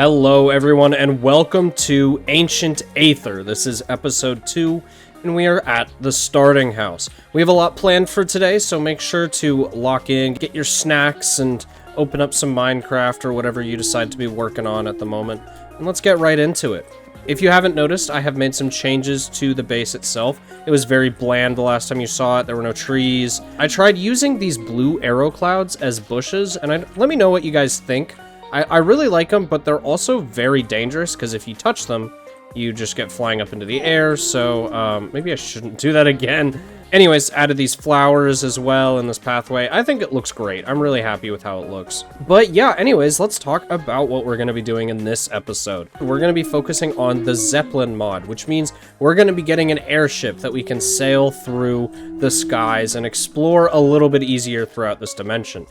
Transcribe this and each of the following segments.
Hello everyone and welcome to Ancient Aether. This is episode 2 and we are at the starting house. We have a lot planned for today, so make sure to lock in, get your snacks, and open up some Minecraft or whatever you decide to be working on at the moment. And let's get right into it. If you haven't noticed, I have made some changes to the base itself. It was very bland the last time you saw it. There were no trees. I tried using these blue arrow clouds as bushes, and let me know what you guys think. I really like them, but they're also very dangerous, because if you touch them, you just get flying up into the air, so maybe I shouldn't do that again. Anyways, added these flowers as well in this pathway. I think it looks great. I'm really happy with how it looks. But yeah, anyways, let's talk about what we're going to be doing in this episode. We're going to be focusing on the Zeppelin mod, which means we're going to be getting an airship that we can sail through the skies and explore a little bit easier throughout this dimension.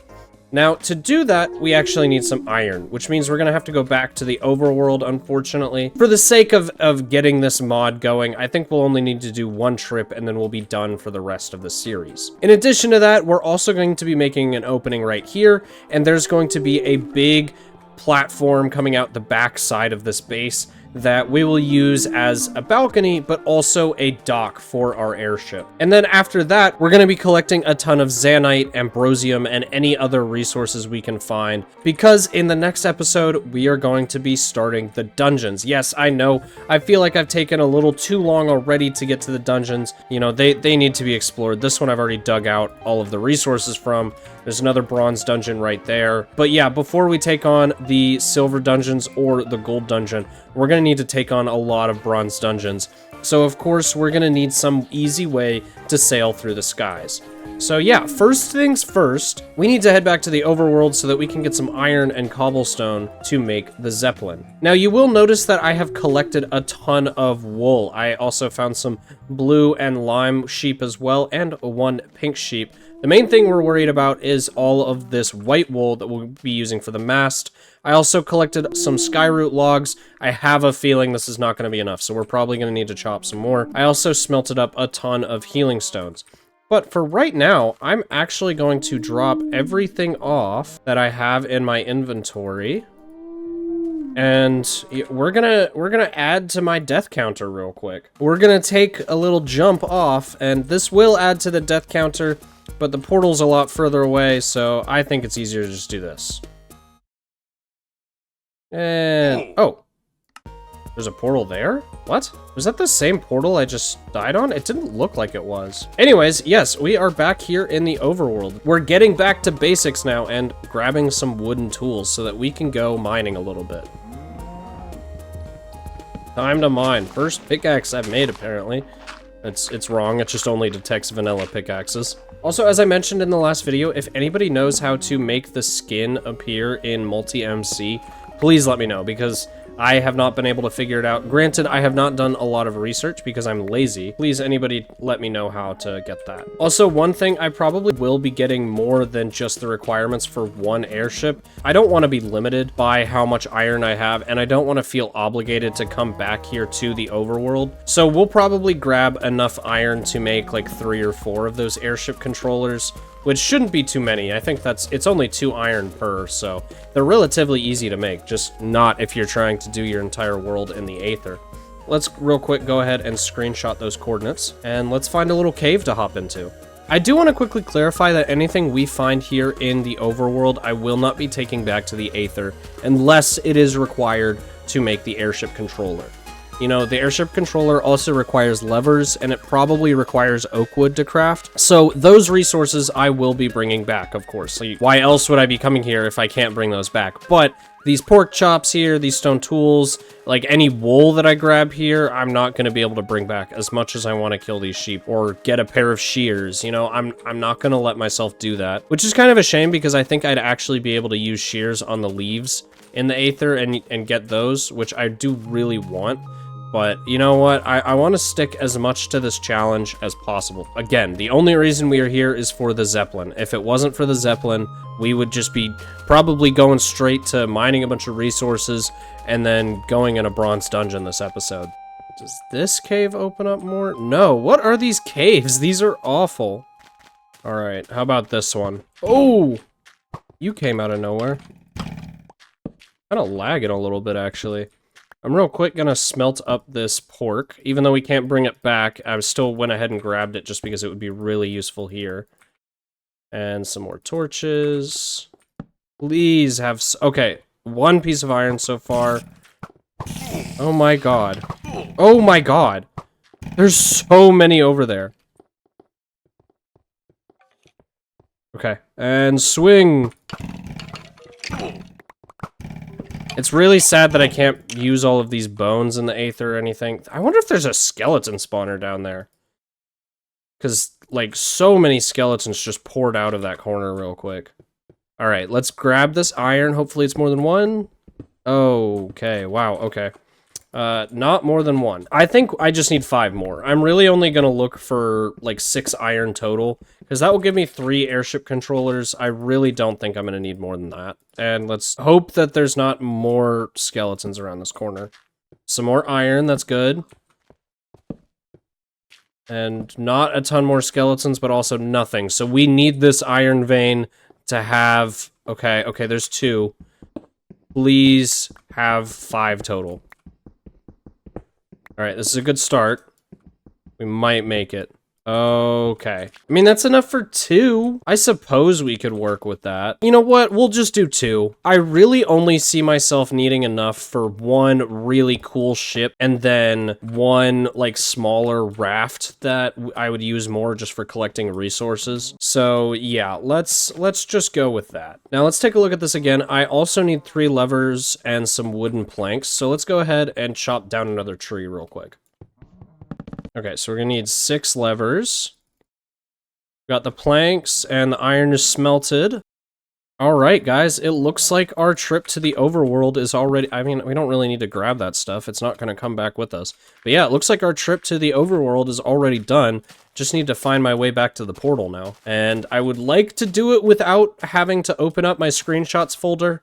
Now, to do that, we actually need some iron, which means we're going to have to go back to the overworld, unfortunately. For the sake of getting this mod going, I think we'll only need to do one trip, and then we'll be done for the rest of the series. In addition to that, we're also going to be making an opening right here, and there's going to be a big platform coming out the back side of this base that we will use as a balcony, but also a dock for our airship. And then after that, we're going to be collecting a ton of Zanite, Ambrosium, and any other resources we can find, because in the next episode, we are going to be starting the dungeons. Yes, I know, I feel like I've taken a little too long already to get to the dungeons. You know, they need to be explored. This one I've already dug out all of the resources from. There's another bronze dungeon right there. But yeah, before we take on the silver dungeons or the gold dungeon, we're going to need to take on a lot of bronze dungeons. So of course, we're going to need some easy way to sail through the skies. So yeah, first things first, we need to head back to the overworld so that we can get some iron and cobblestone to make the Zeppelin. Now you will notice that I have collected a ton of wool. I also found some blue and lime sheep as well, and one pink sheep. The main thing we're worried about is all of this white wool that we'll be using for the mast. I also collected some skyroot logs. I have a feeling this is not going to be enough, so we're probably going to need to chop some more. I also smelted up a ton of healing stones. But for right now, I'm actually going to drop everything off that I have in my inventory. And we're gonna add to my death counter real quick. We're gonna take a little jump off, and this will add to the death counter, but the portal's a lot further away, so I think it's easier to just do this. And, oh, there's a portal there? What? Was that the same portal I just died on? It didn't look like it was. Anyways, yes, we are back here in the overworld. We're getting back to basics now and grabbing some wooden tools so that we can go mining a little bit. Time to mine. First pickaxe I've made, apparently. It's wrong, it just only detects vanilla pickaxes. Also, as I mentioned in the last video, if anybody knows how to make the skin appear in multi-MC, please let me know, because I have not been able to figure it out. Granted, I have not done a lot of research because I'm lazy. Please, anybody, let me know how to get that. Also, one thing, I probably will be getting more than just the requirements for one airship. I don't want to be limited by how much iron I have, and I don't want to feel obligated to come back here to the overworld. So we'll probably grab enough iron to make like 3 or 4 of those airship controllers, which shouldn't be too many. I think it's only 2 iron per, so they're relatively easy to make, just not if you're trying to do your entire world in the Aether. Let's real quick go ahead and screenshot those coordinates, and let's find a little cave to hop into. I do want to quickly clarify that anything we find here in the overworld, I will not be taking back to the Aether unless it is required to make the airship controller. You know, the airship controller also requires levers, and it probably requires oak wood to craft. So those resources I will be bringing back, of course. Like, why else would I be coming here if I can't bring those back? But these pork chops here, these stone tools, like any wool that I grab here, I'm not going to be able to bring back as much as I want to kill these sheep or get a pair of shears. You know, I'm not going to let myself do that, which is kind of a shame because I think I'd actually be able to use shears on the leaves in the Aether and get those, which I do really want. But you know what? I want to stick as much to this challenge as possible. Again, the only reason we are here is for the Zeppelin. If it wasn't for the Zeppelin, we would just be probably going straight to mining a bunch of resources and then going in a bronze dungeon this episode. Does this cave open up more? No. What are these caves? These are awful. All right. How about this one? Oh! You came out of nowhere. Kind of lagging a little bit, actually. I'm real quick gonna smelt up this pork. Even though we can't bring it back, I still went ahead and grabbed it just because it would be really useful here. And some more torches. Please have... Okay, 1 piece of iron so far. Oh my god. Oh my god! There's so many over there. Okay, and swing! It's really sad that I can't use all of these bones in the Aether or anything. I wonder if there's a skeleton spawner down there. Because, like, so many skeletons just poured out of that corner real quick. Alright, let's grab this iron. Hopefully it's more than 1. Okay, wow, okay. Not more than 1. I think I just need 5 more. I'm really only gonna look for, like, 6 iron total, because that will give me 3 airship controllers. I really don't think I'm gonna need more than that. And let's hope that there's not more skeletons around this corner. Some more iron, that's good. And not a ton more skeletons, but also nothing. So we need this iron vein to have... Okay, there's 2. Please have 5 total. Alright, this is a good start. We might make it. Okay. I mean, that's enough for 2. I suppose we could work with that. You know what? We'll just do 2. I really only see myself needing enough for 1 really cool ship and then 1, like, smaller raft that I would use more just for collecting resources. So, yeah, let's just go with that. Now, let's take a look at this again. I also need 3 levers and some wooden planks, so let's go ahead and chop down another tree real quick. Okay, so we're gonna need 6 levers. Got the planks, and the iron is smelted. Alright, guys, it looks like our trip to the overworld is already... I mean, we don't really need to grab that stuff. It's not gonna come back with us. But yeah, it looks like our trip to the overworld is already done. Just need to find my way back to the portal now. And I would like to do it without having to open up my screenshots folder,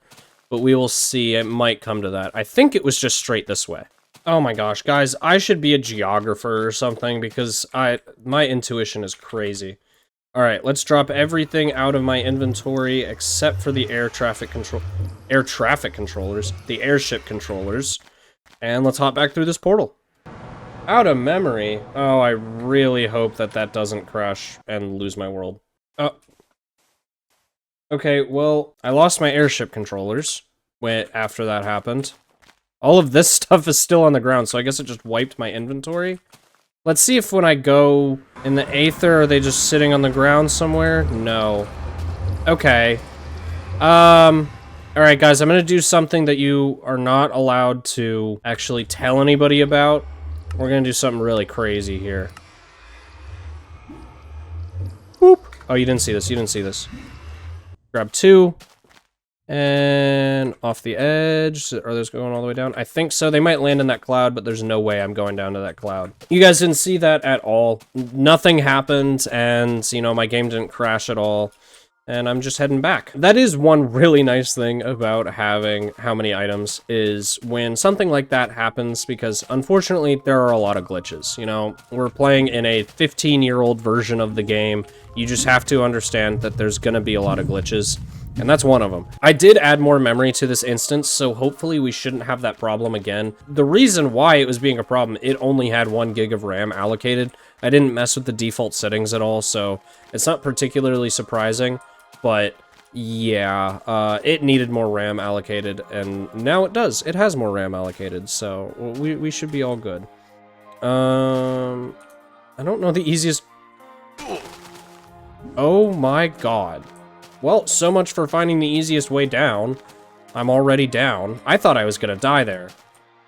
but we will see. It might come to that. I think it was just straight this way. Oh my gosh, guys, I should be a geographer or something because my intuition is crazy. Alright, let's drop everything out of my inventory except for the air traffic controllers, the airship controllers, and let's hop back through this portal. Out of memory. Oh, I really hope that that doesn't crash and lose my world. Oh. Okay, well, I lost my airship controllers after that happened. All of this stuff is still on the ground, so I guess it just wiped my inventory. Let's see if when I go in the Aether, are they just sitting on the ground somewhere? No. Okay. Alright, guys, I'm gonna do something that you are not allowed to actually tell anybody about. We're gonna do something really crazy here. Whoop. Oh, you didn't see this, you didn't see this. Grab 2. And off the edge. Are those going all the way down? I think so. They might land in that cloud, but there's no way I'm going down to that cloud. You guys didn't see that at all. Nothing happened, and, you know, my game didn't crash at all. And I'm just heading back. That is one really nice thing about having how many items is when something like that happens, because unfortunately there are a lot of glitches. You know, we're playing in a 15-year-old version of the game. You just have to understand that there's gonna be a lot of glitches. And that's one of them. I did add more memory to this instance, so hopefully we shouldn't have that problem again. The reason why it was being a problem, it only had 1 gig of RAM allocated. I didn't mess with the default settings at all, so it's not particularly surprising. But yeah, it needed more RAM allocated, and now it does. It has more RAM allocated, so we should be all good. I don't know the easiest... Oh my god. Well, so much for finding the easiest way down. I'm already down. I thought I was gonna die there.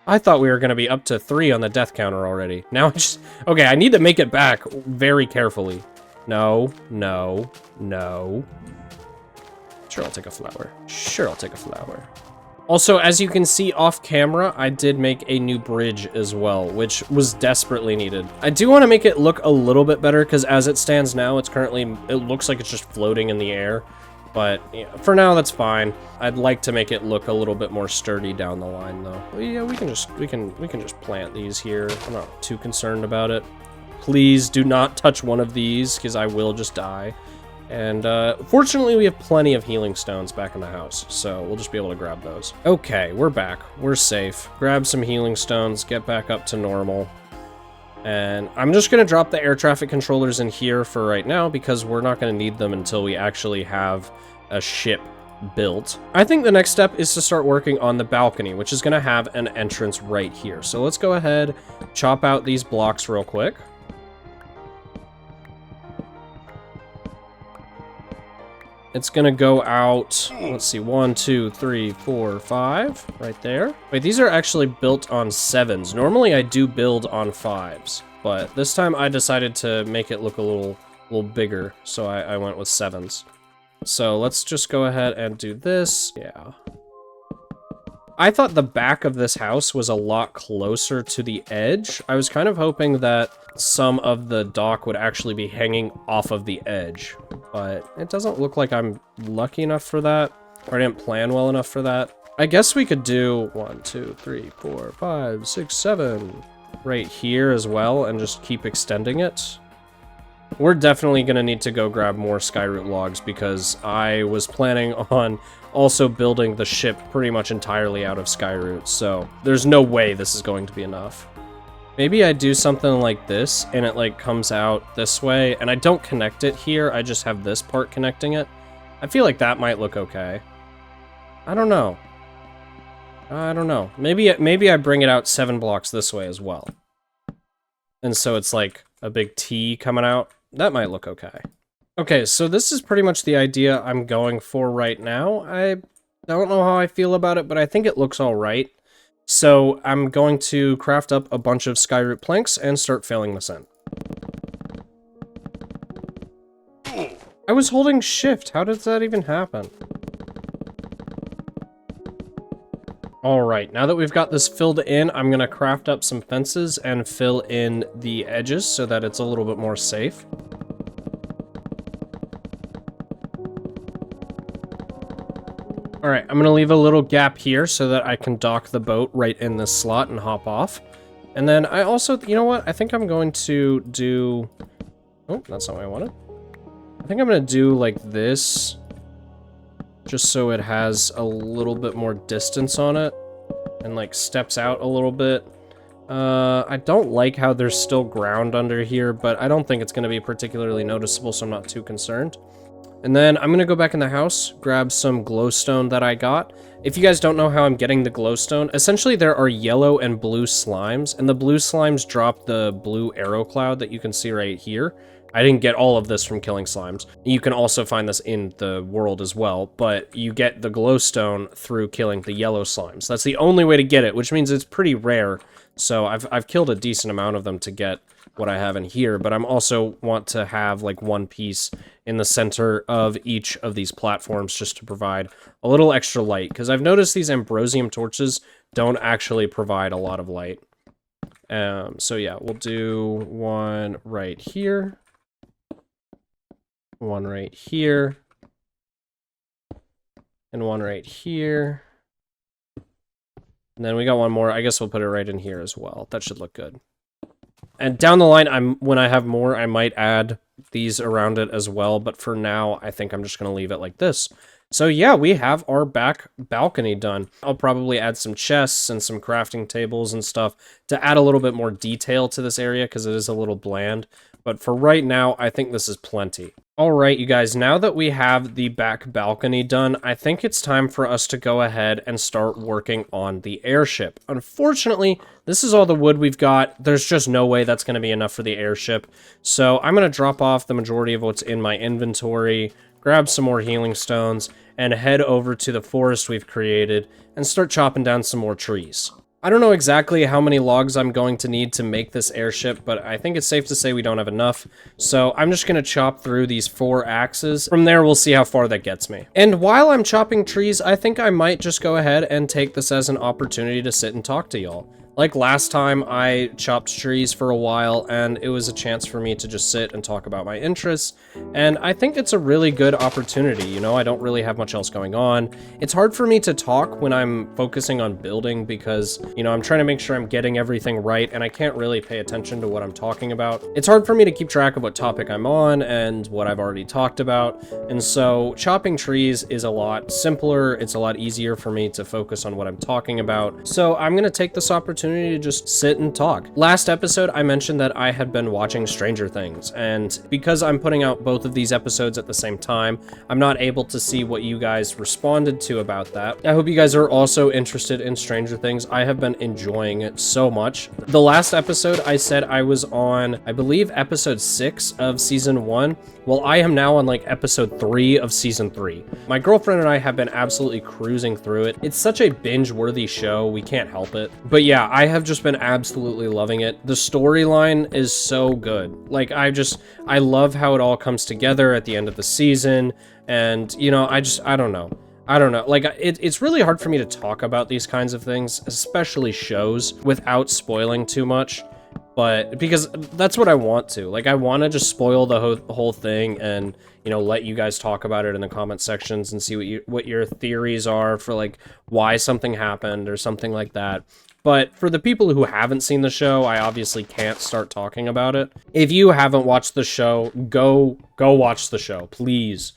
I thought we were gonna be up to 3 on the death counter already. Now I just... Okay, I need to make it back very carefully. No, no, no. Sure, I'll take a flower. Sure, I'll take a flower. Also, as you can see off camera, I did make a new bridge as well, which was desperately needed. I do want to make it look a little bit better, because as it stands now, it looks like it's just floating in the air. But yeah, for now, that's fine. I'd like to make it look a little bit more sturdy down the line, though. But yeah, we can just plant these here. I'm not too concerned about it. Please do not touch one of these, because I will just die. And fortunately, we have plenty of healing stones back in the house, so we'll just be able to grab those. Okay, we're back. We're safe. Grab some healing stones, get back up to normal. And I'm just going to drop the air traffic controllers in here for right now because we're not going to need them until we actually have a ship built. I think the next step is to start working on the balcony, which is going to have an entrance right here. So let's go ahead, chop out these blocks real quick. It's gonna go out, let's see, 1, 2, 3, 4, 5, right there. Wait, these are actually built on 7s. Normally I do build on 5s, but this time I decided to make it look a little bigger, so I went with 7s. So let's just go ahead and do this, yeah. I thought the back of this house was a lot closer to the edge. I was kind of hoping that some of the dock would actually be hanging off of the edge, but it doesn't look like I'm lucky enough for that, or I didn't plan well enough for that. I guess we could do 1, 2, 3, 4, 5, 6, 7 right here as well, and just keep extending it. We're definitely gonna need to go grab more skyroot logs because I was planning on also building the ship pretty much entirely out of skyroot, so there's no way this is going to be enough. Maybe I do something like this, and it like comes out this way, and I don't connect it here, I just have this part connecting it. I feel like that might look okay. I don't know. I don't know. Maybe I bring it out 7 blocks this way as well. And so it's like a big T coming out. That might look okay. Okay, so this is pretty much the idea I'm going for right now. I don't know how I feel about it, but I think it looks all right. So I'm going to craft up a bunch of skyroot planks and start filling this in. I was holding shift. How did that even happen? All right, now that we've got this filled in, I'm gonna craft up some fences and fill in the edges so that it's a little bit more safe. All right, I'm gonna leave a little gap here so that I can dock the boat right in this slot and hop off. And then I also, you know what? I think I'm going to do, oh, that's not what I wanted. I think I'm gonna do like this, just so it has a little bit more distance on it and like steps out a little bit. I don't like how there's still ground under here, but I don't think it's gonna be particularly noticeable, so I'm not too concerned. And then I'm gonna go back in the house, grab some glowstone that I got. If you guys don't know how I'm getting the glowstone, essentially there are yellow and blue slimes, and the blue slimes drop the blue arrow cloud that you can see right here. I didn't get all of this from killing slimes. You can also find this in the world as well, but you get the glowstone through killing the yellow slimes. That's the only way to get it, which means it's pretty rare. So I've killed a decent amount of them to get what I have in here, but I'm also want to have like one piece in the center of each of these platforms just to provide a little extra light, because I've noticed these ambrosium torches don't actually provide a lot of light. So yeah, we'll do one right here, one right here, and one right here. And then we got one more. I guess we'll put it right in here as well. That should look good. And down the line, when I have more, I might add these around it as well. But for now, I think I'm just going to leave it like this. So yeah, we have our back balcony done. I'll probably add some chests and some crafting tables and stuff to add a little bit more detail to this area because it is a little bland. But for right now, I think this is plenty. All right, you guys, now that we have the back balcony done, I think it's time for us to go ahead and start working on the airship. Unfortunately, this is all the wood we've got. There's just no way that's going to be enough for the airship. So I'm going to drop off the majority of what's in my inventory, grab some more healing stones, and head over to the forest we've created and start chopping down some more trees. I don't know exactly how many logs I'm going to need to make this airship, but I think it's safe to say we don't have enough. So I'm just going to chop through these 4 axes. From there, we'll see how far that gets me. And while I'm chopping trees, I think I might just go ahead and take this as an opportunity to sit and talk to y'all. Like last time, I chopped trees for a while, and it was a chance for me to just sit and talk about my interests, and I think it's a really good opportunity, you know? I don't really have much else going on. It's hard for me to talk when I'm focusing on building because, you know, I'm trying to make sure I'm getting everything right, and I can't really pay attention to what I'm talking about. It's hard for me to keep track of what topic I'm on and what I've already talked about, and so chopping trees is a lot simpler, it's a lot easier for me to focus on what I'm talking about, so I'm gonna take this opportunity to just sit and talk. Last episode, I mentioned that I had been watching Stranger Things, and because I'm putting out both of these episodes at the same time, I'm not able to see what you guys responded to about that. I hope you guys are also interested in Stranger Things. I have been enjoying it so much. The last episode, I said I was on, I believe, episode 6 of season 1. Well, I am now on like episode 3 of season 3. My girlfriend and I have been absolutely cruising through it. It's such a binge-worthy show, we can't help it. But yeah, I have just been absolutely loving it. The storyline is so good. Like, I love how it all comes together at the end of the season, and, you know, I don't know. Like, it's really hard for me to talk about these kinds of things, especially shows, without spoiling too much. But because that's what I want to. Like, I want to just spoil the whole thing and, you know, let you guys talk about it in the comment sections and see what your theories are for, like, why something happened or something like that. But for the people who haven't seen the show, I obviously can't start talking about it. If you haven't watched the show, go watch the show, please.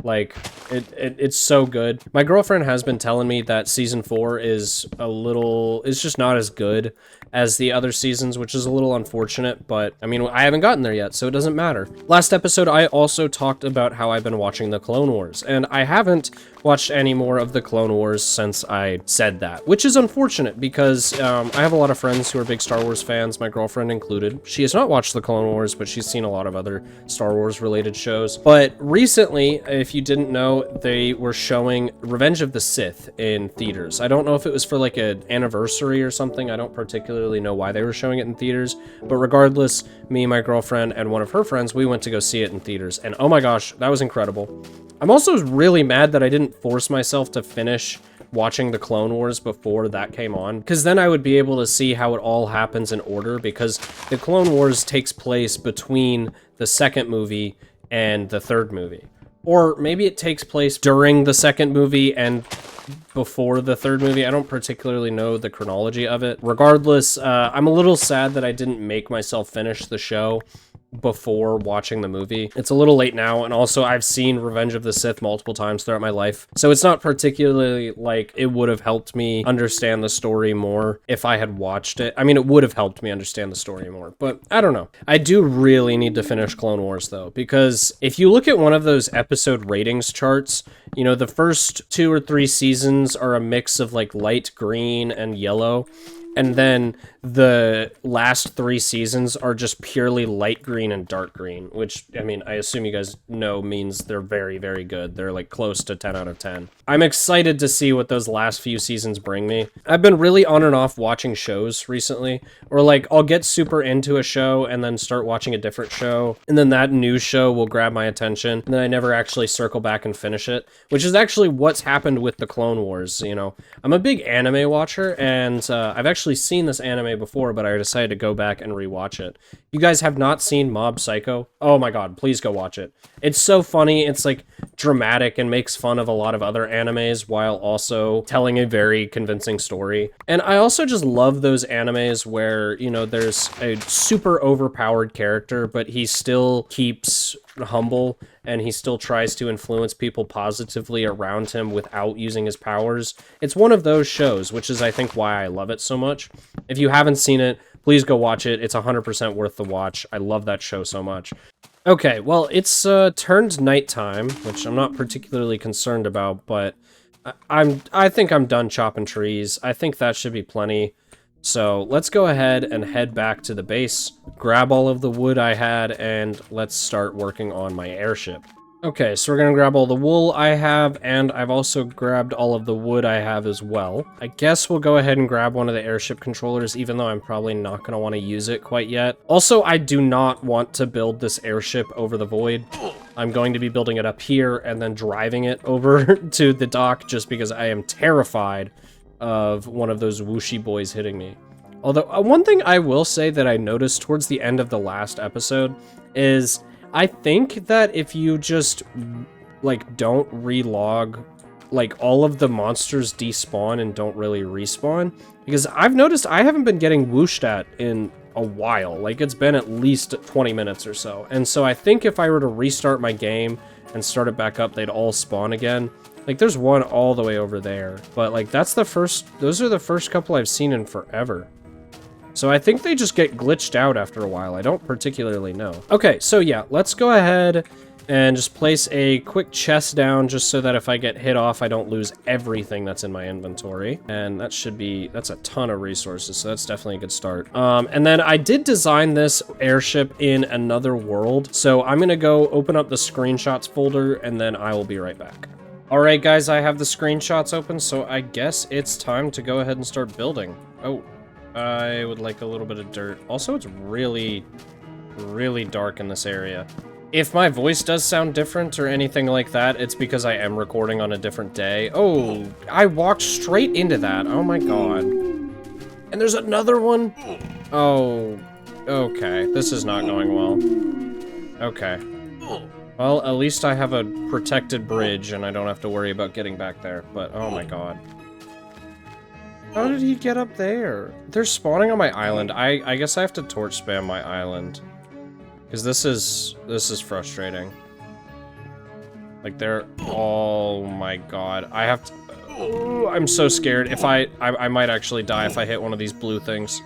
Like, it's so good. My girlfriend has been telling me that season 4 is it's just not as good as the other seasons, which is a little unfortunate, but I mean, I haven't gotten there yet, so it doesn't matter. Last episode, I also talked about how I've been watching the Clone Wars, and I haven't watched any more of the Clone Wars since I said that, which is unfortunate because I have a lot of friends who are big Star Wars fans, my girlfriend included. She has not watched the Clone Wars, but she's seen a lot of other Star Wars related shows. But recently, if you didn't know, they were showing Revenge of the Sith in theaters. I don't know if it was for like an anniversary or something. I don't particularly know why they were showing it in theaters, but regardless, me, my girlfriend, and one of her friends, we went to go see it in theaters, and oh my gosh, that was incredible. I'm also really mad that I didn't force myself to finish watching the Clone Wars before that came on, because then I would be able to see how it all happens in order, because the Clone Wars takes place between the second movie and the third movie. Or maybe it takes place during the second movie and before the third movie. I don't particularly know the chronology of it. Regardless, I'm a little sad that I didn't make myself finish the show before watching the movie. It's a little late now, and also I've seen Revenge of the Sith multiple times throughout my life, so it's not particularly like it would have helped me understand the story more if I had watched it. I mean, it would have helped me understand the story more, but I don't know. I do really need to finish Clone Wars, though, because if you look at one of those episode ratings charts, you know, the first 2 or 3 seasons are a mix of, like, light green and yellow, and then the last 3 seasons are just purely light green and dark green, which, I mean, I assume you guys know means they're very, very good. They're, like, close to 10 out of 10. I'm excited to see what those last few seasons bring me. I've been really on and off watching shows recently, or, like, I'll get super into a show and then start watching a different show, and then that new show will grab my attention, and then I never actually circle back and finish it, which is actually what's happened with the Clone Wars, you know. I'm a big anime watcher, and I've actually seen this anime before, but I decided to go back and rewatch it. You guys have not seen Mob Psycho? Oh my god, please go watch it. It's so funny, it's like dramatic and makes fun of a lot of other animes while also telling a very convincing story. And I also just love those animes where, you know, there's a super overpowered character, but he still keeps humble and he still tries to influence people positively around him without using his powers. It's one of those shows, which is, I think, why I love it so much. If you haven't seen it, please go watch it. It's 100% worth the watch. I love that show so much. Okay, well, it's turned nighttime, which I'm not particularly concerned about, but I think I'm done chopping trees. I think that should be plenty. So let's go ahead and head back to the base, grab all of the wood I had, and let's start working on my airship. Okay, so we're gonna grab all the wool I have, and I've also grabbed all of the wood I have as well. I guess we'll go ahead and grab one of the airship controllers, even though I'm probably not gonna want to use it quite yet. Also, I do not want to build this airship over the void. I'm going to be building it up here and then driving it over to the dock just because I am terrified of one of those whooshy boys hitting me. Although, one thing I will say that I noticed towards the end of the last episode is I think that if you just, like, don't relog, like, all of the monsters despawn and don't really respawn, because I've noticed I haven't been getting whooshed at in a while. Like, it's been at least 20 minutes or so. And so I think if I were to restart my game and start it back up, they'd all spawn again. Like, there's one all the way over there. But, like, those are the first couple I've seen in forever. So I think they just get glitched out after a while. I don't particularly know. Okay, so yeah, let's go ahead and just place a quick chest down just so that if I get hit off, I don't lose everything that's in my inventory. And that's a ton of resources, so that's definitely a good start. And then I did design this airship in another world, so I'm gonna go open up the screenshots folder, and then I will be right back. All right, guys, I have the screenshots open, so I guess it's time to go ahead and start building. Oh, I would like a little bit of dirt. Also, it's really, really dark in this area. If my voice does sound different or anything like that, it's because I am recording on a different day. Oh, I walked straight into that. Oh my god. And there's another one? Oh, okay. This is not going well. Okay. Well, at least I have a protected bridge and I don't have to worry about getting back there. But, oh my god. How did he get up there? They're spawning on my island. I guess I have to torch spam my island. Because this is frustrating. Like, oh my god. I have to... Oh, I'm so scared. If I might actually die if I hit one of these blue things.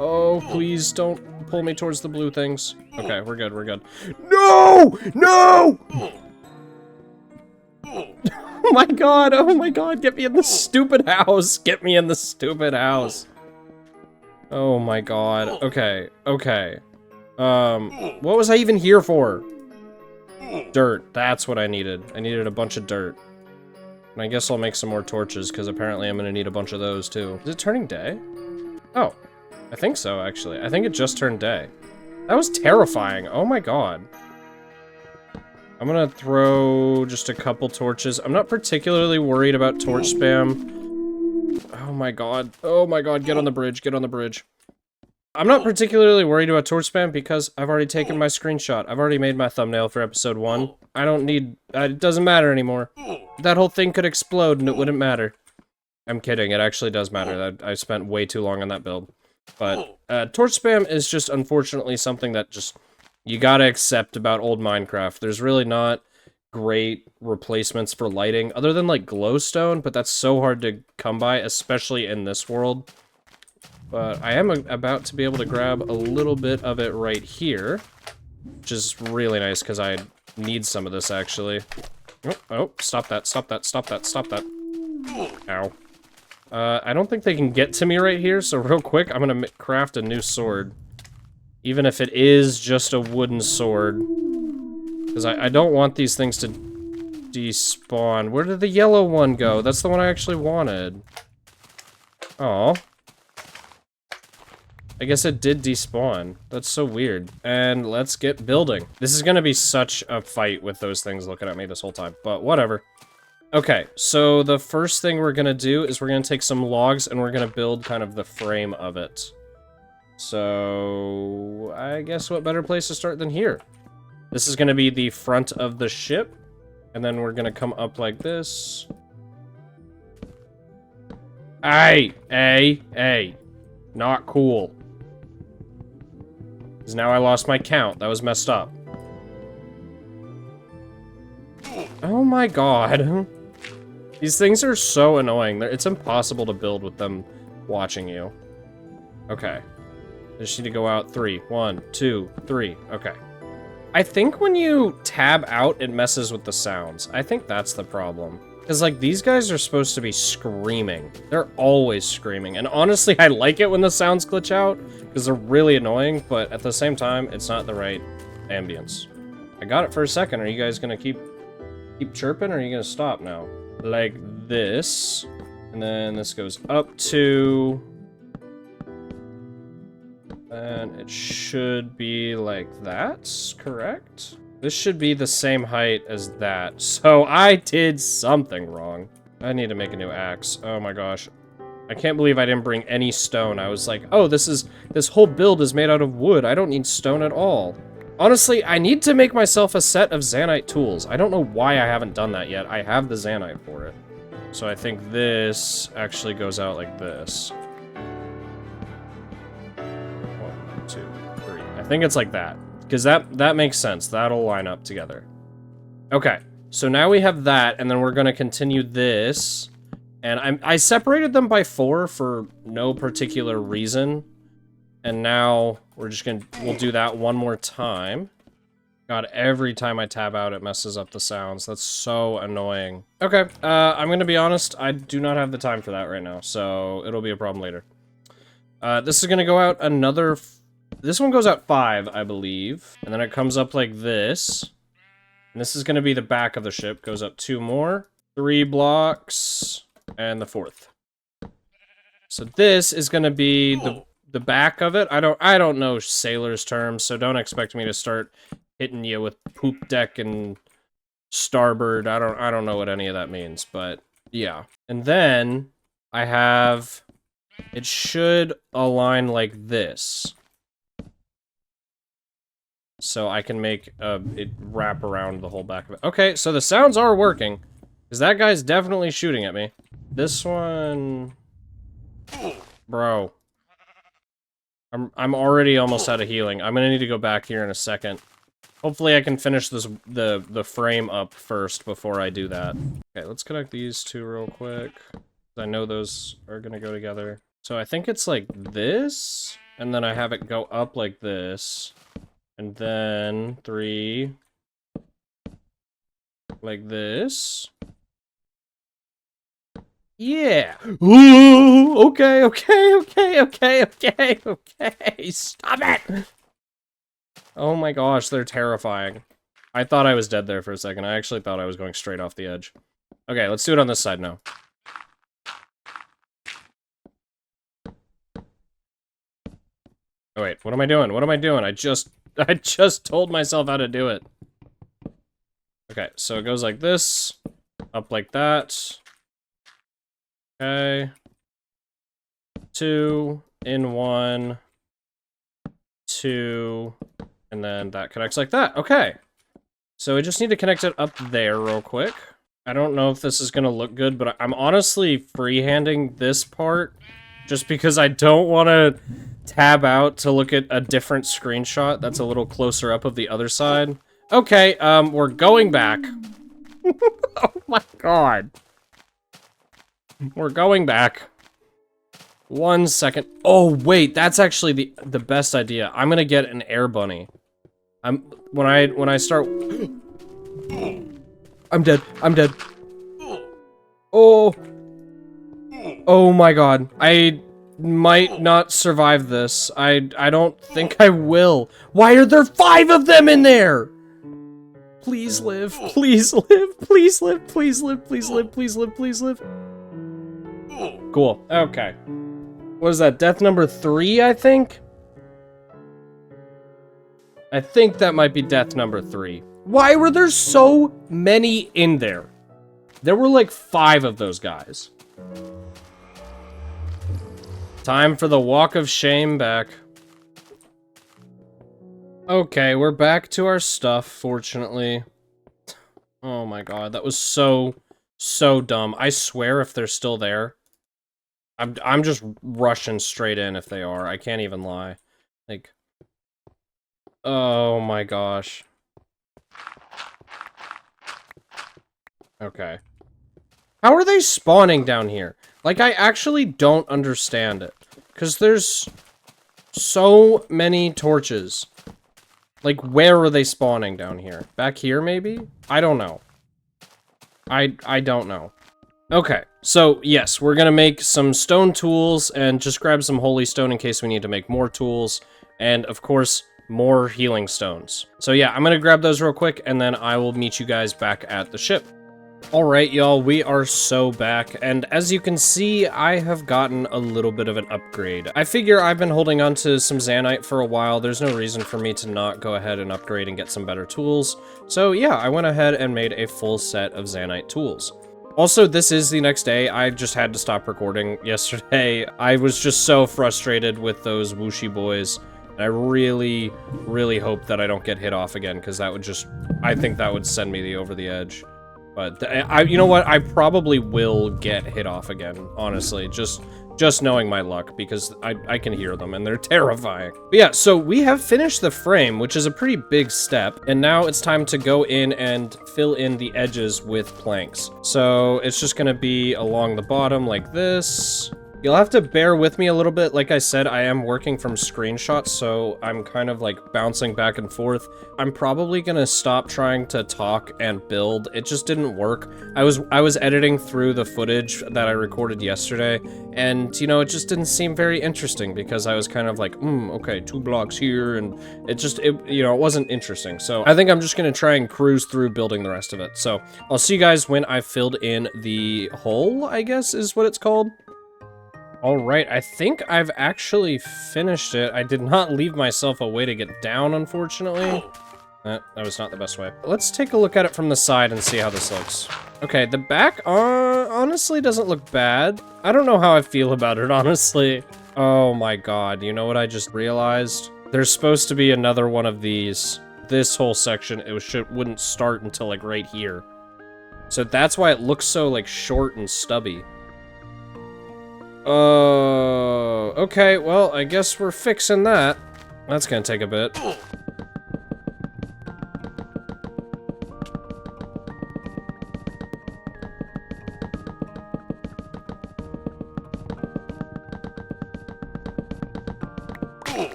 Oh, please don't pull me towards the blue things. Okay, we're good, we're good. No! No! Oh my god, get me in the stupid house. Get me in the stupid house. Oh my god. Okay, okay. What was I even here for? Dirt, that's what I needed. I needed a bunch of dirt. And I guess I'll make some more torches, because apparently I'm gonna need a bunch of those too. Is it turning day? Oh, I think so, actually. I think it just turned day. That was terrifying, oh my god. I'm gonna throw just a couple torches. I'm not particularly worried about torch spam. Oh my god, get on the bridge, get on the bridge. I'm not particularly worried about torch spam because I've already taken my screenshot. I've already made my thumbnail for episode 1. I don't need... it doesn't matter anymore. That whole thing could explode and it wouldn't matter. I'm kidding, it actually does matter. I spent way too long on that build. But, torch spam is just unfortunately something that just... you gotta accept about old Minecraft. There's really not great replacements for lighting, other than, like, glowstone, but that's so hard to come by, especially in this world. But I am about to be able to grab a little bit of it right here, which is really nice, because I need some of this, actually. Oh, stop that, stop that, stop that, stop that. Ow. I don't think they can get to me right here, so real quick, I'm gonna craft a new sword. Even if it is just a wooden sword. Because I don't want these things to despawn. Where did the yellow one go? That's the one I actually wanted. Aw. I guess it did despawn. That's so weird. And let's get building. This is gonna be such a fight with those things looking at me this whole time, but whatever. Okay, so the first thing we're gonna do is we're gonna take some logs and we're gonna build kind of the frame of it. So, I guess what better place to start than here? This is gonna be the front of the ship, and then we're gonna come up like this. Hey! Not cool. Because now I lost my count. That was messed up. Oh my god. These things are so annoying. It's impossible to build with them watching you. Okay. I just need to go out 3. 1, 2, 3. Okay. I think when you tab out, it messes with the sounds. I think that's the problem. Because, like, these guys are supposed to be screaming. They're always screaming. And honestly, I like it when the sounds glitch out, because they're really annoying, but at the same time, it's not the right ambience. I got it for a second. Are you guys gonna keep chirping, or are you gonna stop now? Like this. And then this goes up to... and it should be like that, correct? This should be the same height as that. So I did something wrong. I need to make a new axe. Oh my gosh. I can't believe I didn't bring any stone. I was like, oh, this whole build is made out of wood. I don't need stone at all. Honestly, I need to make myself a set of Zanite tools. I don't know why I haven't done that yet. I have the Zanite for it. So I think this actually goes out like this. 1, 2, 3. I think it's like that. Because that makes sense. That'll line up together. Okay. So now we have that, and then we're going to continue this. And I separated them by 4 for no particular reason. And now we're just we'll do that one more time. God, every time I tab out, it messes up the sounds. That's so annoying. Okay, I'm gonna be honest, I do not have the time for that right now, so it'll be a problem later. This is gonna go out another... This one goes out 5, I believe. And then it comes up like this. And this is gonna be the back of the ship. Goes up 2 more. 3 blocks. And the 4th. So this is gonna be the back of it. I don't know sailors' terms, so don't expect me to start hitting you with poop deck and starboard. I don't know what any of that means, but yeah. And then I have... It should align like this. So I can make it wrap around the whole back of it. Okay, so the sounds are working. Because that guy's definitely shooting at me. This one... Bro. I'm already almost out of healing. I'm gonna need to go back here in a second. Hopefully I can finish this the frame up first before I do that. Okay, let's connect these 2 real quick. I know those are gonna go together. So I think it's like this, and then I have it go up like this. And then 3 like this. Yeah. Ooh, okay. Stop it. Oh my gosh, they're terrifying. I thought I was dead there for a second. I actually thought I was going straight off the edge. Okay, let's do it on this side now. Oh wait, what am I doing? I just told myself how to do it. Okay, so it goes like this, up like that. Okay. 2 in 1, 2, and then that connects like that. Okay. So we just need to connect it up there real quick. I don't know if this is gonna look good, but I'm honestly freehanding this part just because I don't want to tab out to look at a different screenshot that's a little closer up of the other side. Okay, we're going back. Oh my god. We're going back. 1 second. Oh wait, that's actually the best idea. I'm gonna get an air bunny. When I start. I'm dead. Oh. Oh my god. I might not survive this. I don't think I will. Why are there 5 of them in there? Please live. Please live. Please live. Please live. Please live. Please live. Please live. Cool. Okay. What is that? Death number 3, I think? I think that might be death number 3. Why were there so many in there? There were like 5 of those guys. Time for the walk of shame back. Okay, we're back to our stuff, fortunately. Oh my god, that was so dumb. I swear if they're still there, I'm just rushing straight in if they are. I can't even lie. Like, oh my gosh. Okay. How are they spawning down here? Like, I actually don't understand it. Because there's so many torches. Like, where are they spawning down here? Back here, maybe? I don't know. I don't know. Okay, so, yes, we're gonna make some stone tools and just grab some holy stone in case we need to make more tools. And, of course, more healing stones. So, yeah, I'm gonna grab those real quick, and then I will meet you guys back at the ship. Alright, y'all, we are so back, and as you can see, I have gotten a little bit of an upgrade. I figure I've been holding on to some Zanite for a while. There's no reason for me to not go ahead and upgrade and get some better tools. So yeah, I went ahead and made a full set of Zanite tools. Also, this is the next day. I just had to stop recording yesterday. I was just so frustrated with those whooshy boys. I really, really hope that I don't get hit off again, because that would just... I think that would send me over the edge. But, you know what? I probably will get hit off again, honestly. Just knowing my luck, because I can hear them, and they're terrifying. But yeah, so we have finished the frame, which is a pretty big step, and now it's time to go in and fill in the edges with planks. So it's just gonna be along the bottom like this. You'll have to bear with me a little bit. Like I said, I am working from screenshots, so I'm kind of like bouncing back and forth. I'm probably gonna stop trying to talk and build. It just didn't work. I was editing through the footage that I recorded yesterday, and you know, it just didn't seem very interesting because I was kind of like, okay, 2 blocks here, and it wasn't interesting. So I think I'm just gonna try and cruise through building the rest of it. So I'll see you guys when I've filled in the hole, I guess is what it's called. Alright, I think I've actually finished it. I did not leave myself a way to get down, unfortunately. That was not the best way. Let's take a look at it from the side and see how this looks. Okay, the back honestly doesn't look bad. I don't know how I feel about it, honestly. Oh my god, you know what I just realized? There's supposed to be another one of these. This whole section, wouldn't start until like right here. So that's why it looks so like short and stubby. Okay, well, I guess we're fixing that. That's gonna take a bit.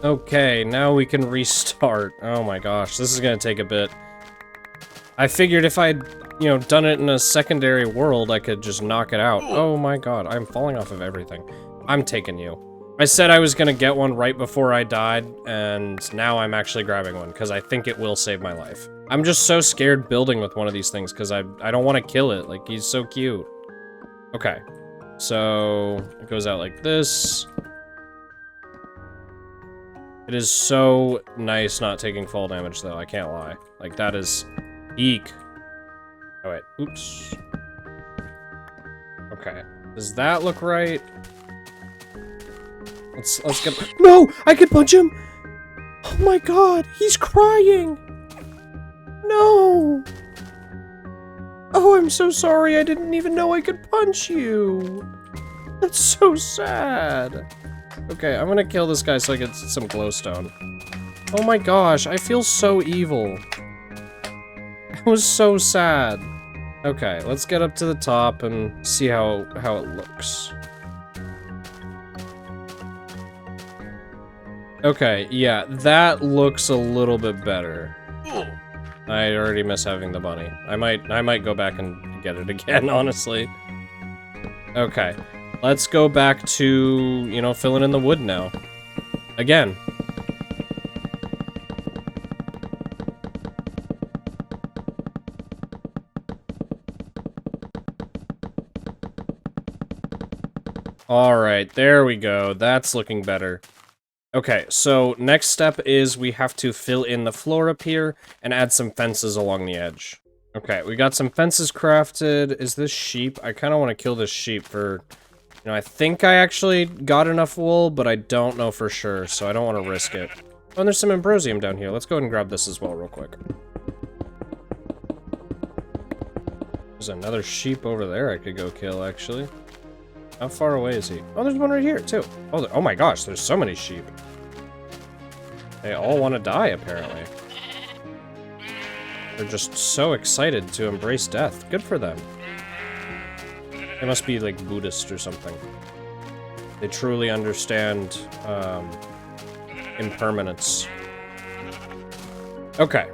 Okay, now we can restart. Oh my gosh, this is gonna take a bit. I figured if I'd, you know, done it in a secondary world, I could just knock it out. Oh my god, I'm falling off of everything. I'm taking you. I said I was gonna get one right before I died, and now I'm actually grabbing one, because I think it will save my life. I'm just so scared building with one of these things, because I don't want to kill it. Like, he's so cute. Okay. So, it goes out like this. It is so nice not taking fall damage, though, I can't lie. Like, that is... eek. Oh, wait. Oops. Okay. Does that look right? Let's get... No! I can punch him! Oh my god! He's crying! No! Oh, I'm so sorry. I didn't even know I could punch you. That's so sad. Okay, I'm gonna kill this guy so I get some glowstone. Oh my gosh, I feel so evil. That was so sad. Okay, let's get up to the top and see how it looks. Okay, yeah, that looks a little bit better. I already miss having the bunny. I might go back and get it again, honestly. Okay, let's go back to, you know, filling in the wood now. Again. Alright, there we go. That's looking better. Okay, so next step is we have to fill in the floor up here and add some fences along the edge. Okay, we got some fences crafted. Is this sheep? I kind of want to kill this sheep for... You know, I think I actually got enough wool, but I don't know for sure, so I don't want to risk it. Oh, and there's some ambrosium down here. Let's go ahead and grab this as well real quick. There's another sheep over there I could go kill, actually. How far away is he? Oh, there's one right here, too. Oh my gosh, there's so many sheep. They all want to die, apparently. They're just so excited to embrace death. Good for them. They must be, like, Buddhist or something. They truly understand, impermanence. Okay.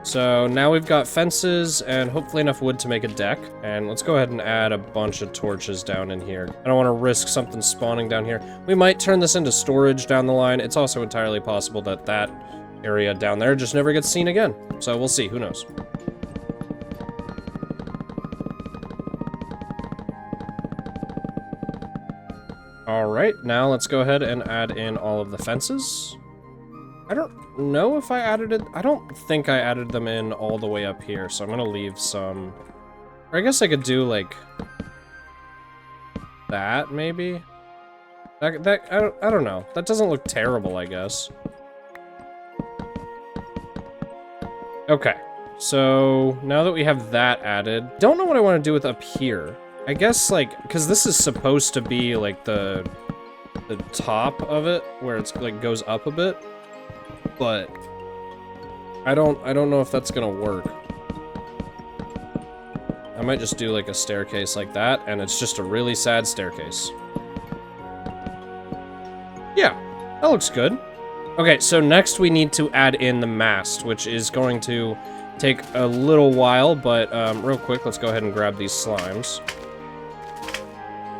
So now we've got fences and hopefully enough wood to make a deck. And let's go ahead and add a bunch of torches down in here. I don't want to risk something spawning down here. We might turn this into storage down the line. It's also entirely possible that that area down there just never gets seen again. So we'll see. Who knows? Alright, now let's go ahead and add in all of the fences. I don't know if I added it. I don't think I added them in all the way up here, so I'm gonna leave some Or I guess I could do, like, that, maybe? I don't know. That doesn't look terrible, I guess. Okay. So, now that we have that added, don't know what I want to do with up here. I guess, like, because this is supposed to be, like, the top of it, where it's, like, goes up a bit. But I don't know if that's gonna work. I might just do, like, a staircase like that, and it's just a really sad staircase. Yeah, that looks good. Okay, so next we need to add in the mast, which is going to take a little while, but real quick, let's go ahead and grab these slimes.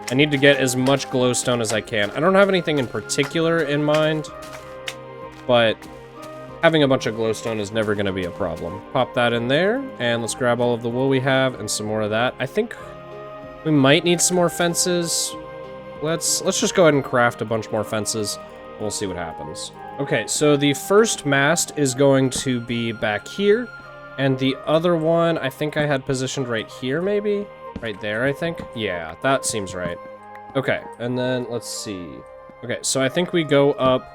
I need to get as much glowstone as I can. I don't have anything in particular in mind, but having a bunch of glowstone is never going to be a problem. Pop that in there, and let's grab all of the wool we have and some more of that. I think we might need some more fences. Let's just go ahead and craft a bunch more fences. We'll see what happens. Okay, so the first mast is going to be back here, and the other one I think I had positioned right here, maybe? Right there, I think? Yeah, that seems right. Okay, and then let's see. Okay, so I think we go up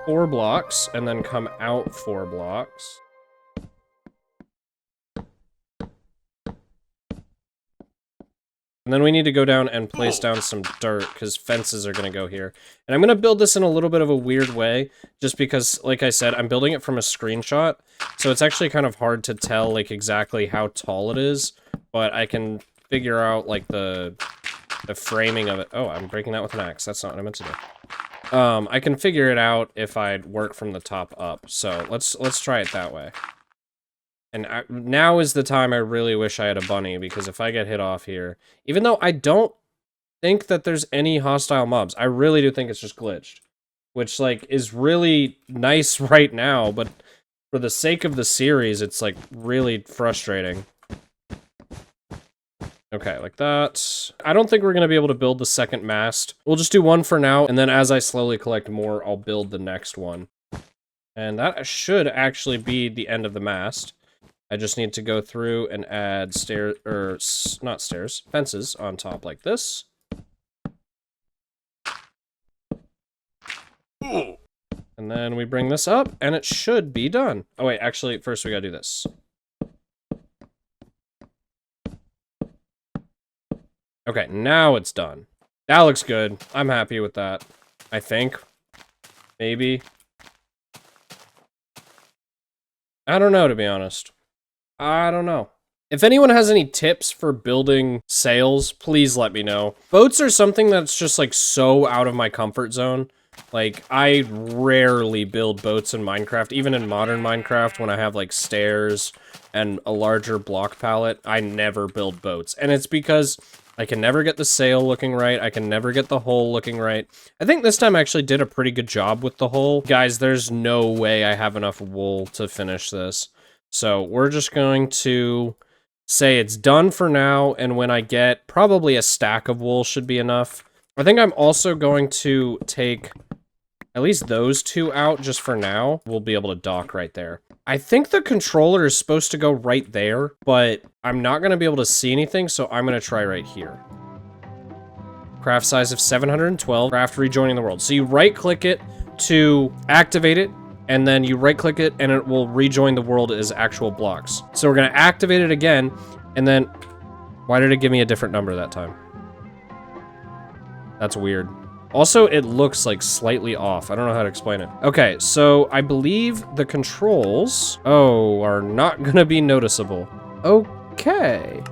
4 blocks, and then come out 4 blocks. And then we need to go down and place down some dirt, because fences are going to go here. And I'm going to build this in a little bit of a weird way, just because, like I said, I'm building it from a screenshot, so it's actually kind of hard to tell, like, exactly how tall it is, but I can figure out, like, the framing of it. Oh, I'm breaking that with an axe. That's not what I meant to do. I can figure it out if I work from the top up, so let's try it that way. And now is the time I really wish I had a bunny, because if I get hit off here, even though I don't think that there's any hostile mobs, I really do think it's just glitched, which, like, is really nice right now, but for the sake of the series, it's, like, really frustrating. Okay, like that. I don't think we're going to be able to build the second mast. We'll just do one for now, and then as I slowly collect more, I'll build the next one. And that should actually be the end of the mast. I just need to go through and add stairs, or not stairs, fences on top like this. And then we bring this up, and it should be done. Oh wait, actually, first we gotta do this. Okay, now it's done. That looks good. I'm happy with that. I think. Maybe. I don't know, to be honest. I don't know. If anyone has any tips for building sails, please let me know. Boats are something that's just, like, so out of my comfort zone. Like, I rarely build boats in Minecraft. Even in modern Minecraft, when I have, like, stairs and a larger block palette, I never build boats. And it's because I can never get the sail looking right. I can never get the hull looking right. I think this time I actually did a pretty good job with the hull. Guys, there's no way I have enough wool to finish this. So we're just going to say it's done for now, and when I get probably a stack of wool should be enough. I think I'm also going to take at least those 2 out just for now. We'll be able to dock right there. I think the controller is supposed to go right there, but I'm not going to be able to see anything, so I'm going to try right here. Craft size of 712. Craft rejoining the world. So you right-click it to activate it, and then you right-click it, and it will rejoin the world as actual blocks. So we're going to activate it again, and then... Why did it give me a different number that time? That's weird. Also, it looks, like, slightly off. I don't know how to explain it. Okay, so I believe the controls, are not going to be noticeable. Okay.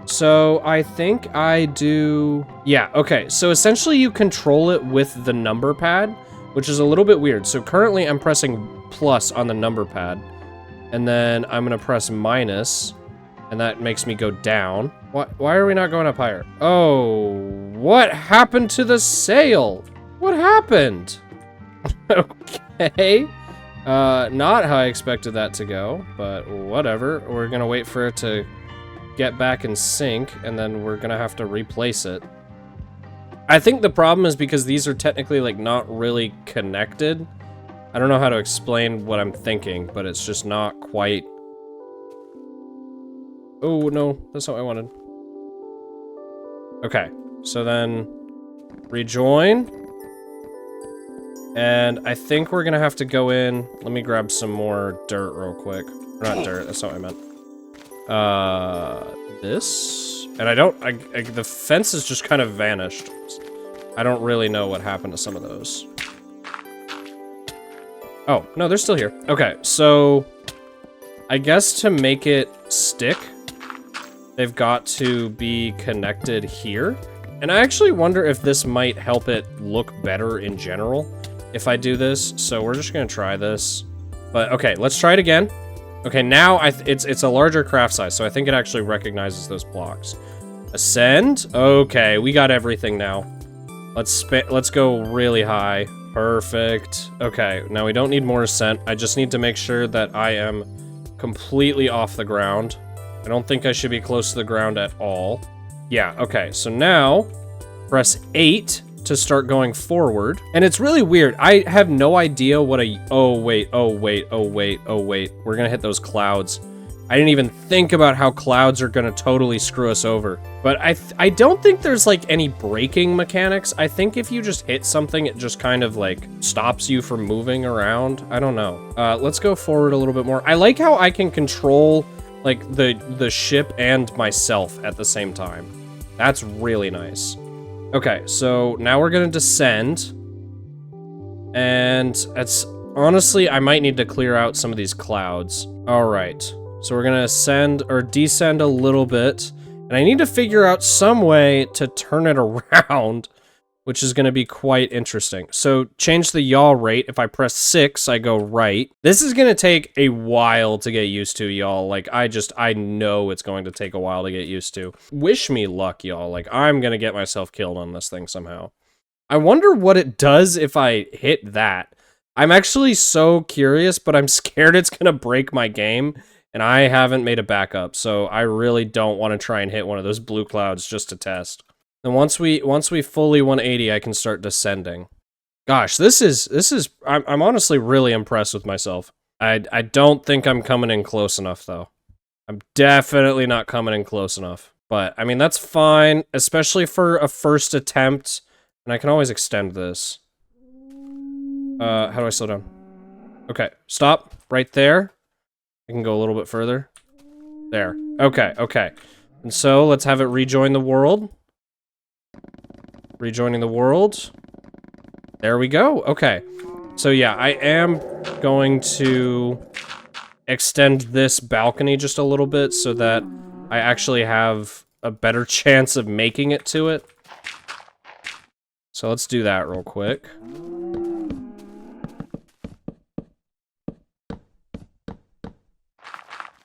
So I think I do... Yeah, okay. So essentially you control it with the number pad, which is a little bit weird. So currently I'm pressing plus on the number pad, and then I'm going to press minus, and that makes me go down. Why are we not going up higher? Oh, what happened to the sail? What happened? Okay. Not how I expected that to go, but whatever. We're going to wait for it to get back in sync, and then we're going to have to replace it. I think the problem is because these are technically, like, not really connected. I don't know how to explain what I'm thinking, but it's just not quite... Oh, no, that's not what I wanted. Okay, so then rejoin. And I think we're gonna have to go in. Let me grab some more dirt real quick. Or not dirt, that's not what I meant. This? And the fence has just kind of vanished. I don't really know what happened to some of those. Oh, no, they're still here. Okay, so I guess to make it stick, they've got to be connected here. And I actually wonder if this might help it look better in general if I do this. So we're just gonna try this. But okay, let's try it again. Okay, now it's a larger craft size, so I think it actually recognizes those blocks. Ascend. Okay, we got everything now. Let's go really high. Perfect. Okay, now we don't need more ascent. I just need to make sure that I am completely off the ground. I don't think I should be close to the ground at all. Yeah, okay, so now press 8 to start going forward. And it's really weird. I have no idea what a... Oh, wait. We're gonna hit those clouds. I didn't even think about how clouds are gonna totally screw us over. But I don't think there's, like, any braking mechanics. I think if you just hit something, it just kind of, like, stops you from moving around. I don't know. Let's go forward a little bit more. I like how I can control, like, the ship and myself at the same time. That's really nice. Okay, so now we're gonna descend. And it's... Honestly, I might need to clear out some of these clouds. Alright. So we're gonna ascend or descend a little bit. And I need to figure out some way to turn it around, which is gonna be quite interesting. So change the yaw rate. If I press 6, I go right. This is gonna take a while to get used to, y'all. Like, I know it's going to take a while to get used to. Wish me luck, y'all. Like, I'm gonna get myself killed on this thing somehow. I wonder what it does if I hit that. I'm actually so curious, but I'm scared it's gonna break my game. And I haven't made a backup, so I really don't want to try and hit one of those blue clouds just to test. And once we fully 180, I can start descending. Gosh, I'm honestly really impressed with myself. I don't think I'm coming in close enough, though. I'm definitely not coming in close enough. But, I mean, that's fine, especially for a first attempt. And I can always extend this. How do I slow down? Okay, stop. Right there. I can go a little bit further. There. Okay, okay. And so, let's have it rejoin the world. Rejoining the world. There we go. Okay. So, yeah, I am going to extend this balcony just a little bit so that I actually have a better chance of making it to it. So, let's do that real quick.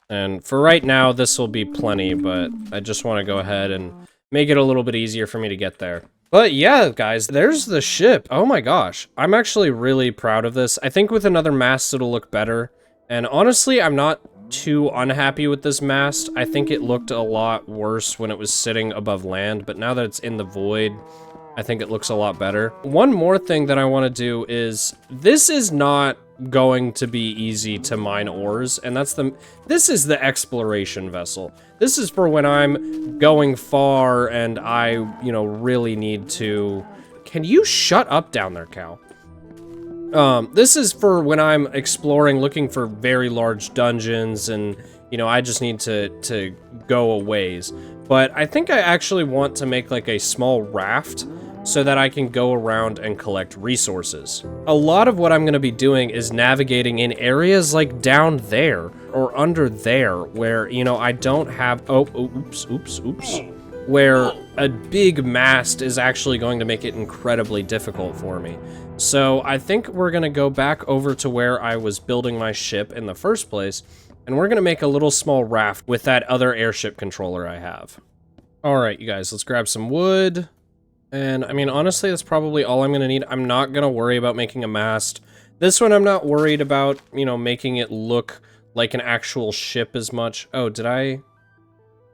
And for right now, this will be plenty, but I just want to go ahead and make it a little bit easier for me to get there. But yeah, guys, there's the ship. Oh my gosh. I'm actually really proud of this. I think with another mast, it'll look better. And honestly, I'm not too unhappy with this mast. I think it looked a lot worse when it was sitting above land, but now that it's in the void, I think it looks a lot better. One more thing that I want to do is, this is not going to be easy to mine ores, and this is the exploration vessel. This is for when I'm going far and I, really need to... Can you shut up down there, cow? This is for when I'm exploring, looking for very large dungeons, and, I just need to go a ways. But I think I actually want to make, like, a small raft so that I can go around and collect resources. A lot of what I'm going to be doing is navigating in areas like down there or under there where, I don't have... oops. Where a big mast is actually going to make it incredibly difficult for me. So I think we're going to go back over to where I was building my ship in the first place, and we're going to make a little small raft with that other airship controller I have. Alright, you guys, let's grab some wood. And, I mean, honestly, that's probably all I'm going to need. I'm not going to worry about making a mast. This one, I'm not worried about, making it look like an actual ship as much. Oh, did I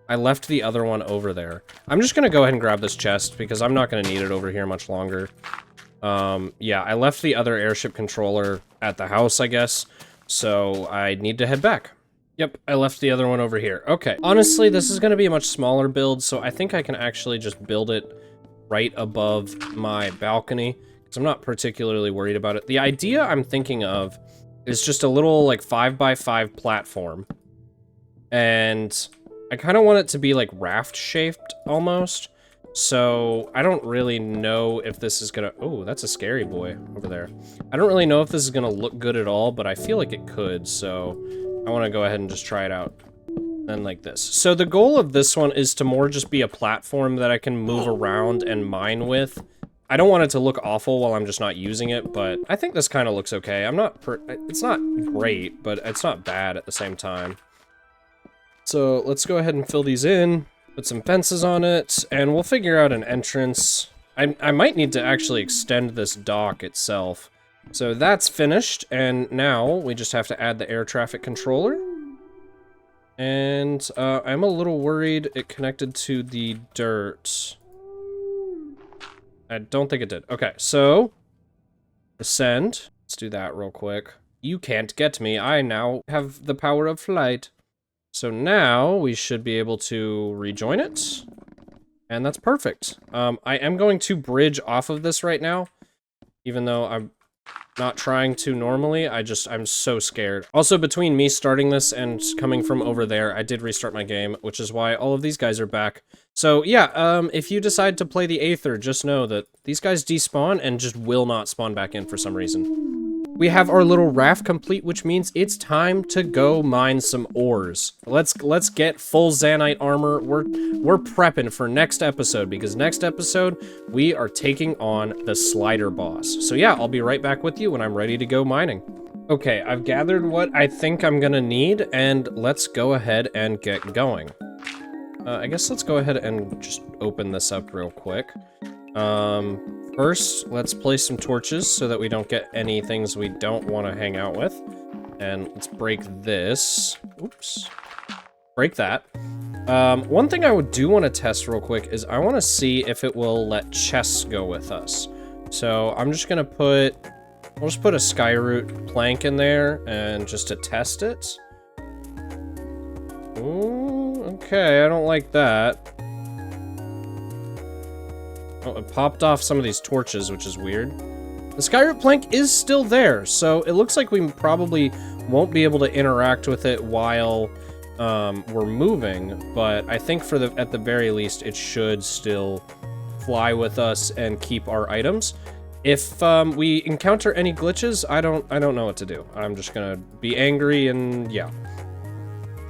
left the other one over there. I'm just going to go ahead and grab this chest, because I'm not going to need it over here much longer. Yeah, I left the other airship controller at the house, I guess. So, I need to head back. Yep, I left the other one over here. Okay. Honestly, this is going to be a much smaller build, so I think I can actually just build it right above my balcony, because I'm not particularly worried about it. The idea I'm thinking of is just a little, like, 5x5 platform. And I kind of want it to be, like, raft-shaped, almost. So, I don't really know if this is gonna... Oh, that's a scary boy over there. I don't really know if this is gonna look good at all, but I feel like it could, so I want to go ahead and just try it out. Then like this. So the goal of this one is to more just be a platform that I can move around and mine with. I don't want it to look awful while I'm just not using it, but I think this kind of looks okay. It's not great, but it's not bad at the same time. So let's go ahead and fill these in. Put some fences on it, and we'll figure out an entrance. I might need to actually extend this dock itself. So that's finished, and now we just have to add the air traffic controller. And I'm a little worried it connected to the dirt. I don't think it did. Okay, so ascend. Let's do that real quick. You can't get me. I now have the power of flight. So now we should be able to rejoin it. And that's perfect. I am going to bridge off of this right now, even though I'm not trying to normally. I'm so scared. Also, between me starting this and coming from over there, I did restart my game, which is why all of these guys are back. So yeah, if you decide to play the Aether, just know that these guys despawn and just will not spawn back in for some reason. We have our little raft complete, which means it's time to go mine some ores. Let's get full Zanite armor. We're prepping for next episode, because next episode we are taking on the slider boss. So yeah, I'll be right back with you when I'm ready to go mining. Okay, I've gathered what I think I'm gonna need, and let's go ahead and get going. I guess let's go ahead and just open this up real quick. First, let's place some torches so that we don't get any things we don't want to hang out with. And let's break this. Oops. Break that. One thing I do want to test real quick is I want to see if it will let chests go with us. So I'm just going to I'll just put a skyroot plank in there and just to test it. Ooh, okay, I don't like that. Oh, it popped off some of these torches, which is weird. The skyroot plank is still there, so it looks like we probably won't be able to interact with it while we're moving, but I think at the very least, it should still fly with us and keep our items. If we encounter any glitches, I don't know what to do. I'm just gonna be angry and yeah.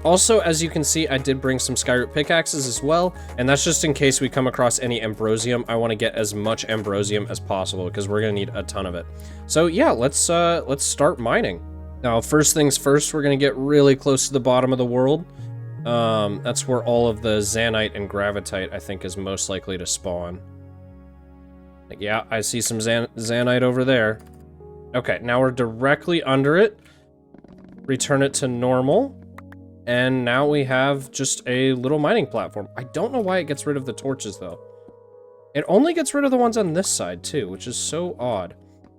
Also, as you can see, I did bring some skyroot pickaxes as well, and that's just in case we come across any ambrosium. I want to get as much ambrosium as possible, because we're going to need a ton of it. So yeah, let's start mining. Now, first things first, we're going to get really close to the bottom of the world. That's where all of the Zanite and Gravitite, I think, is most likely to spawn. Yeah, I see some Zanite over there. Okay, now we're directly under it. Return it to normal. And now we have just a little mining platform. I don't know why it gets rid of the torches, though. It only gets rid of the ones on this side, too, which is so odd.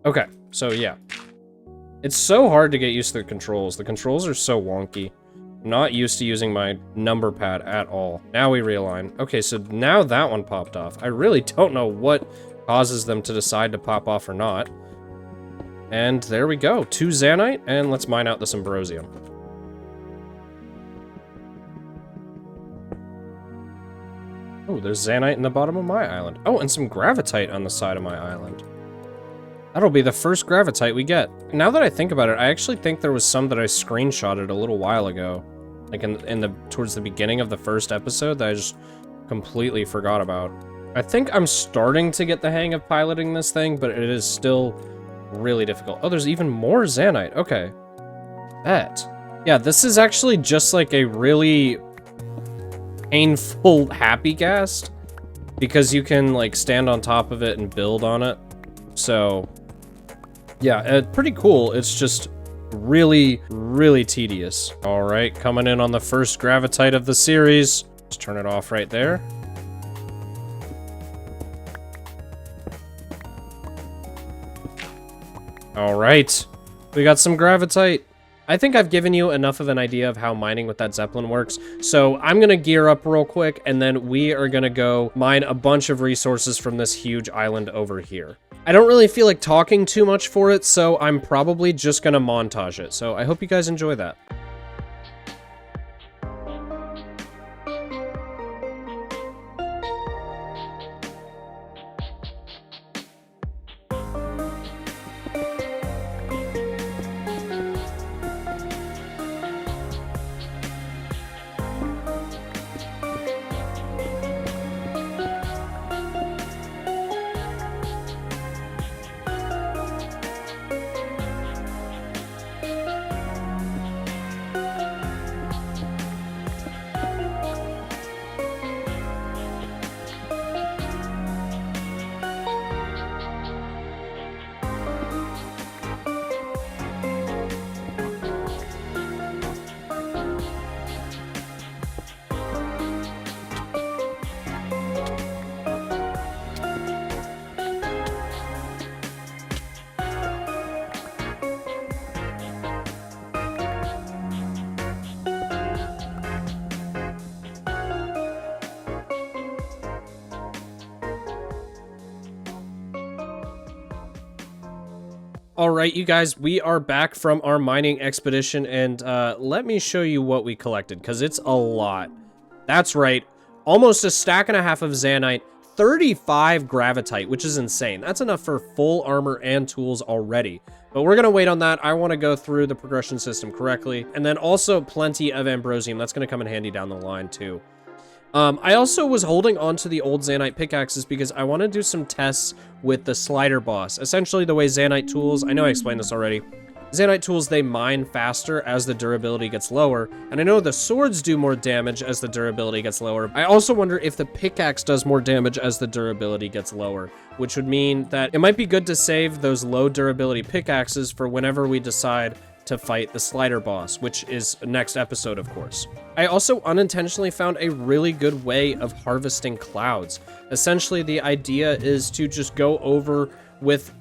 Okay, so yeah. It's so hard to get used to the controls. The controls are so wonky. I'm not used to using my number pad at all. Now we realign. Okay, so now that one popped off. I really don't know what causes them to decide to pop off or not. And there we go. 2 Zanite, and let's mine out this ambrosium. Oh, there's Zanite in the bottom of my island. Oh, and some Gravitite on the side of my island. That'll be the first Gravitite we get. Now that I think about it, I actually think there was some that I screenshotted a little while ago. Like towards the beginning of the first episode that I just completely forgot about. I think I'm starting to get the hang of piloting this thing, but it is still really difficult. Oh, there's even more Zanite. Okay. Bet. Yeah, this is actually just like a really painful happy cast, because you can like stand on top of it and build on it. So yeah, pretty cool. It's just really, really tedious. All right, coming in on the first Gravitite of the series. Just turn it off right there. All right, we got some Gravitite. I think I've given you enough of an idea of how mining with that Zeppelin works, so I'm gonna gear up real quick, and then we are gonna go mine a bunch of resources from this huge island over here. I don't really feel like talking too much for it, so I'm probably just gonna montage it, so I hope you guys enjoy that. All right, you guys, we are back from our mining expedition, and let me show you what we collected, because it's a lot. That's right, almost a stack and a half of Zanite, 35 Gravitite, which is insane. That's enough for full armor and tools already. But we're going to wait on that. I want to go through the progression system correctly, and then also plenty of Ambrosium. That's going to come in handy down the line, too. I also was holding on to the old Zanite pickaxes because I want to do some tests with the slider boss. Essentially, the way Zanite tools, I know I explained this already, Zanite tools, they mine faster as the durability gets lower, and I know the swords do more damage as the durability gets lower. I also wonder if the pickaxe does more damage as the durability gets lower, which would mean that it might be good to save those low durability pickaxes for whenever we decide to fight the slider boss, which is next episode, of course. I also unintentionally found a really good way of harvesting clouds. Essentially, the idea is to just go over with...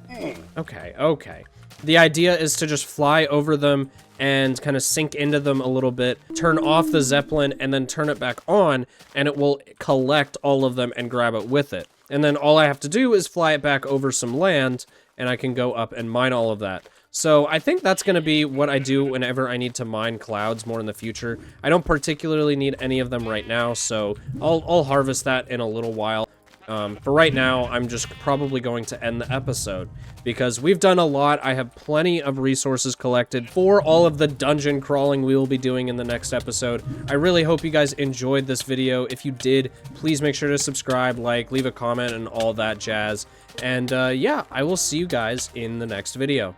Okay. The idea is to just fly over them and kind of sink into them a little bit, turn off the Zeppelin, and then turn it back on, and it will collect all of them and grab it with it. And then all I have to do is fly it back over some land, and I can go up and mine all of that. So I think that's going to be what I do whenever I need to mine clouds more in the future. I don't particularly need any of them right now, so I'll harvest that in a little while. For right now, I'm just probably going to end the episode because we've done a lot. I have plenty of resources collected for all of the dungeon crawling we will be doing in the next episode. I really hope you guys enjoyed this video. If you did, please make sure to subscribe, like, leave a comment, and all that jazz. And yeah, I will see you guys in the next video.